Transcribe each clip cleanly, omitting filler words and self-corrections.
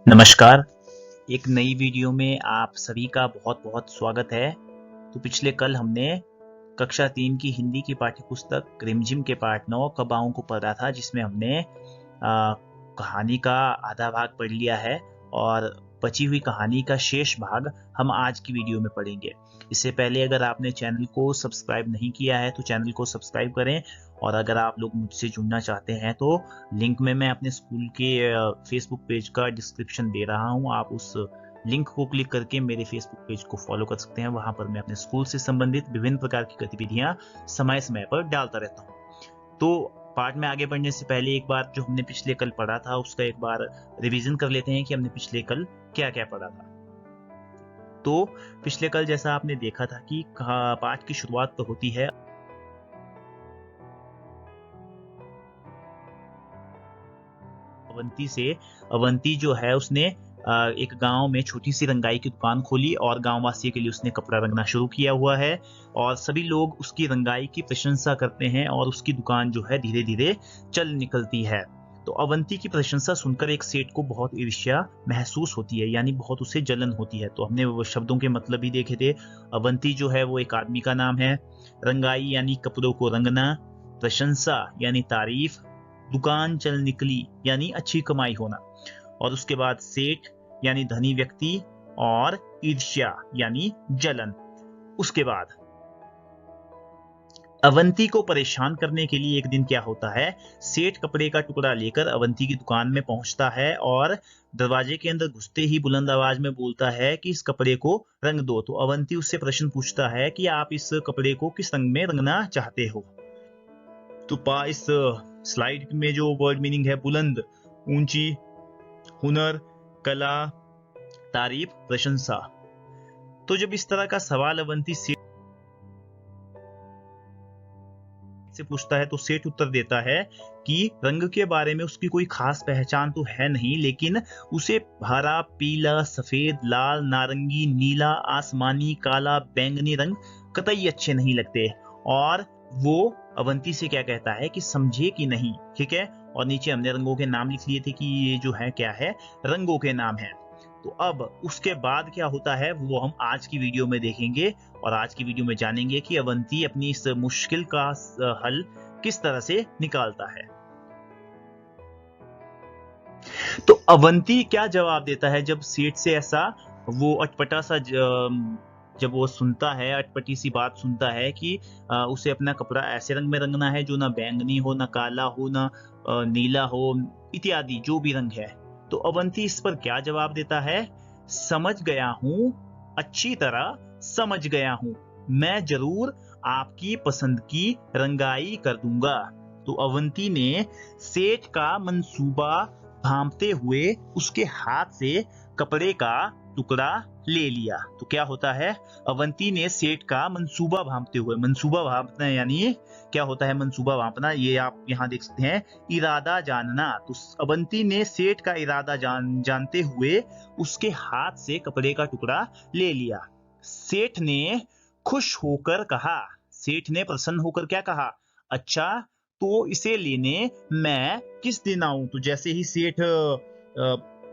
नमस्कार। एक नई वीडियो में आप सभी का बहुत बहुत स्वागत है। तो पिछले कल हमने कक्षा 3 की हिंदी की पाठ्य पुस्तक रिमझिम के पाठ 9 कब आऊं को पढ़ा था, जिसमें हमने कहानी का आधा भाग पढ़ लिया है और बची हुई कहानी का शेष भाग हम आज की वीडियो में पढ़ेंगे। इससे पहले अगर आपने चैनल को सब्सक्राइब नहीं किया है तो चैनल को सब्सक्राइब करें, और अगर आप लोग मुझसे जुड़ना चाहते हैं तो लिंक में मैं अपने स्कूल के फेसबुक पेज का डिस्क्रिप्शन दे रहा हूं। आप उस लिंक को क्लिक करके मेरे फेसबुक पेज को फॉलो कर सकते हैं। वहां पर मैं अपने स्कूल से संबंधित विभिन्न प्रकार की गतिविधियां समय समय पर डालता रहता हूं। तो पाठ में आगे बढ़ने से पहले एक बार जो हमने पिछले कल पढ़ा था उसका एक बार रिवीजन कर लेते हैं कि हमने पिछले कल क्या क्या पढ़ा था। तो पिछले कल जैसा आपने देखा था कि पाठ की शुरुआत तो होती है अवंती से। अवंती जो है उसने एक गांव में छोटी सी रंगाई की दुकान खोली और गांव वासियों के लिए उसने कपड़ा रंगना शुरू किया हुआ है, और सभी लोग उसकी रंगाई की प्रशंसा करते हैं और उसकी दुकान जो है धीरे धीरे चल निकलती है। तो अवंती की प्रशंसा सुनकर एक सेठ को बहुत ईर्ष्या महसूस होती है, यानी बहुत उसे जलन होती है। तो हमने वो शब्दों के मतलब भी देखे थे। अवंती जो है वो एक आदमी का नाम है, रंगाई यानी कपड़ों को रंगना, प्रशंसा यानी तारीफ, दुकान चल निकली यानी अच्छी कमाई होना, और उसके बाद सेठ यानी धनी व्यक्ति, और ईर्ष्या यानी जलन। उसके बाद अवंती को परेशान करने के लिए एक दिन क्या होता है, सेठ कपड़े का टुकड़ा लेकर अवंती की दुकान में पहुंचता है और दरवाजे के अंदर घुसते ही बुलंद आवाज में बोलता है कि इस कपड़े को रंग दो। तो अवंती उससे प्रश्न पूछता है कि आप इस कपड़े को किस रंग में रंगना चाहते हो। तो इस स्लाइड में जो वर्ड मीनिंग है, बुलंद, ऊंची, हुनर, कला, तारीफ, प्रशंसा। तो जब इस तरह का सवाल अवंती सेठ से पूछता है तो सेठ उत्तर देता है कि रंग के बारे में उसकी कोई खास पहचान तो है नहीं, लेकिन उसे हरा, पीला, सफेद, लाल, नारंगी, नीला, आसमानी, काला, बैंगनी रंग कतई अच्छे नहीं लगते। और वो अवंती से क्या कहता है कि समझे कि नहीं, ठीक है। और नीचे हमने रंगों के नाम लिख लिए थे कि ये जो है क्या है, रंगों के नाम है। तो अब उसके बाद क्या होता है वो हम आज की वीडियो में देखेंगे, और आज की वीडियो में जानेंगे कि अवंती अपनी इस मुश्किल का हल किस तरह से निकालता है। तो अवंती क्या जवाब देता है जब सेठ से ऐसा वो अटपटा सा जब वो सुनता है, अटपटी सी बात सुनता है कि उसे अपना कपड़ा ऐसे रंग में रंगना है जो ना बैंगनी हो, ना काला हो, ना नीला हो, इत्यादि जो भी रंग है। तो अवंती इस पर क्या जवाब देता है, समझ गया हूं, अच्छी तरह समझ गया हूं, मैं जरूर आपकी पसंद की रंगाई कर दूंगा। तो अवंती ने सेठ का मंसूबा भांपते हुए उसके हाथ से कपड़े का टुकड़ा ले लिया। तो क्या होता है, अवंती ने सेठ का मंसूबा भांपते हुए, मंसूबा भांपना यानी क्या होता है मंसूबा भांपना, ये आप यहाँ देख सकते हैं, इरादा जानना। तो अवंती ने सेठ का इरादा जानते हुए उसके हाथ से कपड़े का टुकड़ा ले लिया। सेठ ने खुश होकर कहा, सेठ ने प्रसन्न होकर क्या कहा, अच्छा तो इसे लेने मैं किस दिन आऊं। तो जैसे ही सेठ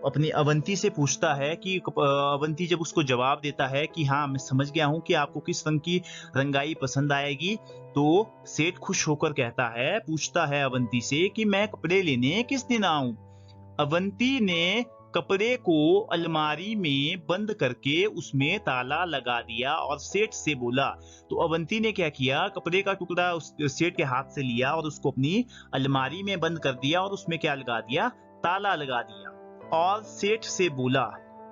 अपनी अवंती से पूछता है कि अवंती जब उसको जवाब देता है कि हाँ मैं समझ गया हूं कि आपको किस रंग की रंगाई पसंद आएगी, तो सेठ खुश होकर कहता है, पूछता है अवंती से कि मैं कपड़े लेने किस दिन आऊं। अवंती ने कपड़े को अलमारी में बंद करके उसमें ताला लगा दिया और सेठ से बोला। तो अवंती ने क्या किया, कपड़े का टुकड़ा उस सेठ के हाथ से लिया और उसको अपनी अलमारी में बंद कर दिया और उसमें क्या लगा दिया, ताला लगा दिया। और सेठ से बोला,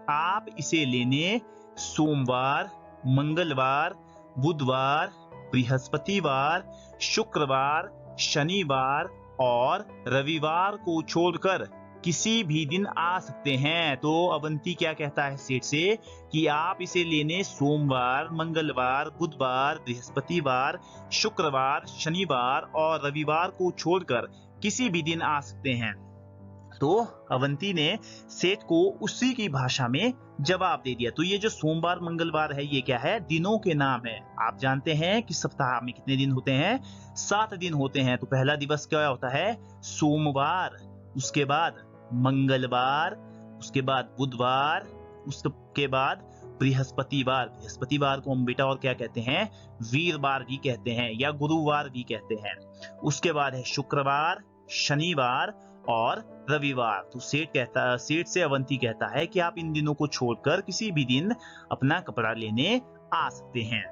आप इसे लेने सोमवार, मंगलवार, बुधवार, बृहस्पतिवार, शुक्रवार, शनिवार और रविवार को छोड़कर किसी भी दिन आ सकते हैं। तो अवंती क्या कहता है सेठ से कि आप इसे लेने सोमवार, मंगलवार, बुधवार, बृहस्पतिवार, शुक्रवार, शनिवार और रविवार को छोड़कर किसी भी दिन आ सकते हैं। तो अवंती ने सेठ को उसी की भाषा में जवाब दे दिया। तो ये जो सोमवार, मंगलवार है, ये क्या है, दिनों के नाम है। आप जानते हैं कि सप्ताह में कितने दिन होते हैं, 7 दिन होते हैं। तो पहला दिवस क्या होता है, सोमवार, उसके बाद मंगलवार, उसके बाद बुधवार, उसके बाद बृहस्पतिवार। बृहस्पतिवार को हम बेटा और क्या कहते हैं, वीरवार भी कहते हैं या गुरुवार भी कहते हैं। उसके बाद है शुक्रवार, शनिवार और रविवार। तो सेठ से अवंती कहता है कि आप इन दिनों को छोड़कर किसी भी दिन अपना कपड़ा लेने आ सकते हैं।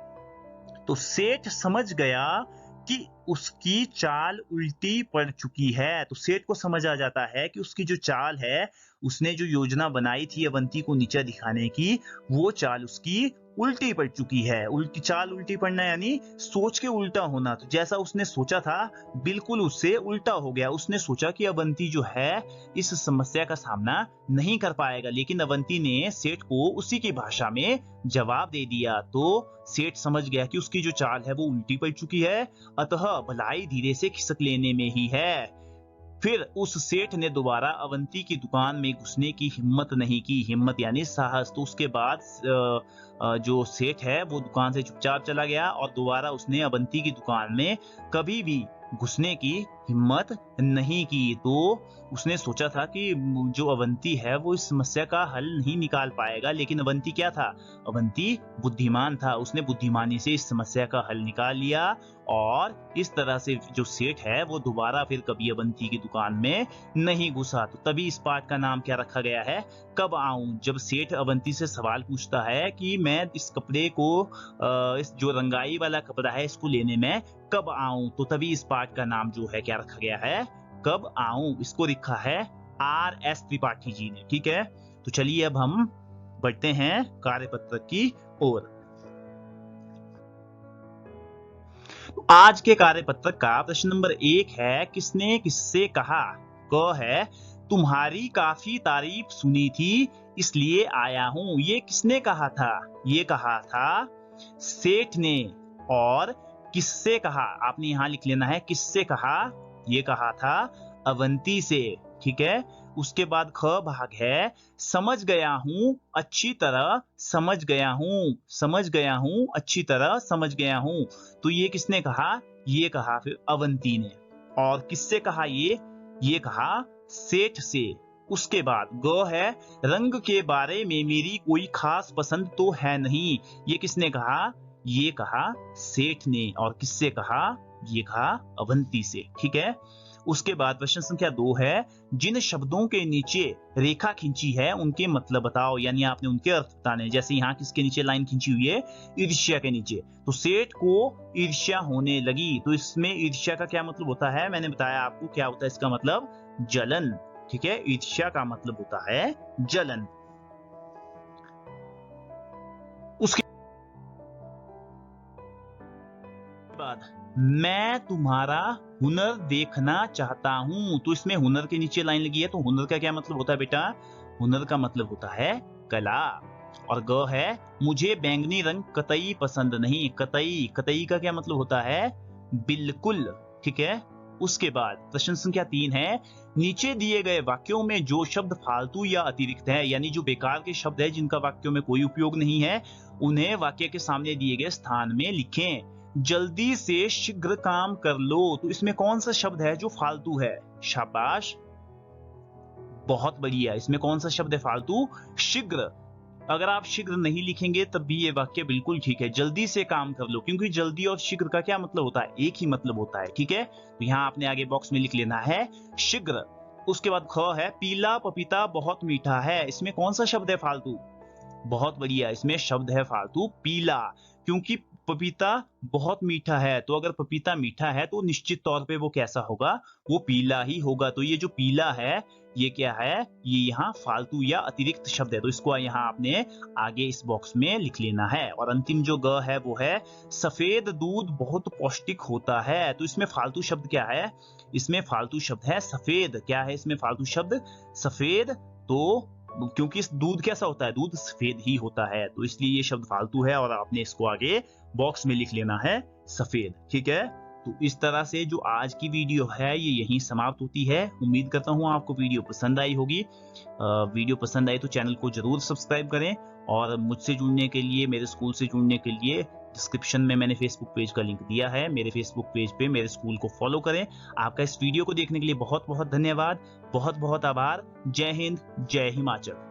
तो सेठ समझ गया कि उसकी चाल उल्टी पड़ चुकी है। तो सेठ को समझ आ जाता है कि उसकी जो चाल है, उसने जो योजना बनाई थी अवंती को नीचा दिखाने की, वो चाल उसकी उल्टी पड़ चुकी है। उल्टी पड़ना यानी सोच के उल्टा होना। तो जैसा उसने सोचा था बिल्कुल उससे उल्टा हो गया। उसने सोचा कि अवंती जो है इस समस्या का सामना नहीं कर पाएगा, लेकिन अवंती ने सेठ को उसी की भाषा में जवाब दे दिया। तो सेठ समझ गया कि उसकी जो चाल है वो उल्टी पड़ चुकी है, अतः भलाई धीरे से खिसक लेने में ही है। फिर उस सेठ ने दोबारा अवंती की दुकान में घुसने की हिम्मत नहीं की। हिम्मत यानी साहस। तो उसके बाद जो सेठ है वो दुकान से चुपचाप चला गया और दोबारा उसने अवंती की दुकान में कभी भी घुसने की हिम्मत नहीं की। तो उसने सोचा था कि जो अवंती है वो इस समस्या का हल नहीं निकाल पाएगा, लेकिन अवंती क्या था, अवंती बुद्धिमान था। उसने बुद्धिमानी से इस समस्या का हल निकाल लिया और इस तरह से जो सेठ है वो दोबारा फिर कभी अवंती की दुकान में नहीं घुसा। तो तभी इस पाठ का नाम क्या रखा गया है, कब आऊं। जब सेठ अवंती से सवाल पूछता है कि मैं इस कपड़े को इस जो रंगाई वाला कपड़ा है इसको लेने में कब आऊं, तो तभी इस पाठ का नाम जो है क्या रखा गया है, कब आऊं। इसको लिखा है RS त्रिपाठी जी ने। ठीक है, तो चलिए अब हम बढ़ते हैं कार्यपत्र की ओर। आज के कार्यपत्र का प्रश्न नंबर 1 है, किसने किससे कहा। क है, तुम्हारी काफी तारीफ सुनी थी इसलिए आया हूं। ये किसने कहा था, ये कहा था सेठ ने। और किससे कहा, आपने यहां लिख लेना है किससे कहा, ये कहा था अवंती से। ठीक है, उसके बाद ख भाग है, समझ गया हूं अच्छी तरह समझ गया हूं। समझ गया हूं अच्छी तरह समझ गया हूं। तो ये किसने कहा, ये कहा फिर अवंती ने। और किससे कहा, ये कहा सेठ से। उसके बाद ग है, रंग के बारे में मेरी कोई खास पसंद तो है नहीं। ये किसने कहा, ये कहा सेठ ने। और किससे कहा, ये कहा अवंती से। ठीक है, उसके बाद प्रश्न संख्या 2 है, जिन शब्दों के नीचे रेखा खींची है उनके मतलब बताओ। यानी आपने उनके अर्थ बताने। जैसे यहाँ किसके नीचे लाइन खींची हुई है, ईर्ष्या के नीचे। तो सेठ को ईर्ष्या होने लगी। तो इसमें ईर्ष्या का क्या मतलब होता है, मैंने बताया आपको क्या होता है इसका मतलब, जलन। ठीक है, ईर्ष्या का मतलब होता है जलन। उसके बाद मैं तुम्हारा हुनर देखना चाहता हूं। तो इसमें हुनर के नीचे लाइन लगी है। तो हुनर का क्या मतलब होता है बेटा, हुनर का मतलब होता है कला। और ग है, मुझे बैंगनी रंग कतई पसंद नहीं। कतई, कतई का क्या मतलब होता है, बिल्कुल। ठीक है, उसके बाद प्रश्न संख्या 3 है, नीचे दिए गए वाक्यों में जो शब्द फालतू या अतिरिक्त है, यानी जो बेकार के शब्द है जिनका वाक्यों में कोई उपयोग नहीं है, उन्हें वाक्य के सामने दिए गए स्थान में लिखें। जल्दी से शीघ्र काम कर लो। तो इसमें कौन सा शब्द है जो फालतू है, शाबाश, बहुत बढ़िया। इसमें कौन सा शब्द है फालतू, शीघ्र। अगर आप शीघ्र नहीं लिखेंगे तब भी ये वाक्य बिल्कुल ठीक है। जल्दी से काम कर लो, क्योंकि जल्दी और शीघ्र का क्या मतलब होता है, एक ही मतलब होता है। ठीक है, तो यहाँ आपने आगे बॉक्स में लिख लेना है शीघ्र। उसके बाद ख है, पीला पपीता बहुत मीठा है। इसमें कौन सा शब्द है फालतू, बहुत बढ़िया, इसमें शब्द है फालतू पीला, क्योंकि पपीता बहुत मीठा है। तो अगर पपीता मीठा है तो निश्चित तौर पे वो कैसा होगा, वो पीला ही होगा। तो ये जो पीला है ये क्या है, ये यहाँ फालतू या अतिरिक्त शब्द है। तो इसको यहाँ आपने आगे इस बॉक्स में लिख लेना है। और अंतिम जो ग है वो है, सफेद दूध बहुत पौष्टिक होता है। तो इसमें फालतू शब्द क्या है, इसमें फालतू शब्द है सफेद। क्या है इसमें फालतू शब्द, सफेद। तो क्योंकि इस दूध कैसा होता है, दूध सफेद ही होता है, तो इसलिए ये शब्द फालतू है और आपने इसको आगे बॉक्स में लिख लेना है सफेद। ठीक है, तो इस तरह से जो आज की वीडियो है ये यहीं समाप्त होती है। उम्मीद करता हूँ आपको वीडियो पसंद आई होगी। वीडियो पसंद आई तो चैनल को जरूर सब्सक्राइब करें और मुझसे जुड़ने के लिए, मेरे स्कूल से जुड़ने के लिए डिस्क्रिप्शन में मैंने फेसबुक पेज का लिंक दिया है। मेरे फेसबुक पेज पे मेरे स्कूल को फॉलो करें। आपका इस वीडियो को देखने के लिए बहुत बहुत धन्यवाद, बहुत बहुत आभार। जय हिंद, जय हिमाचल।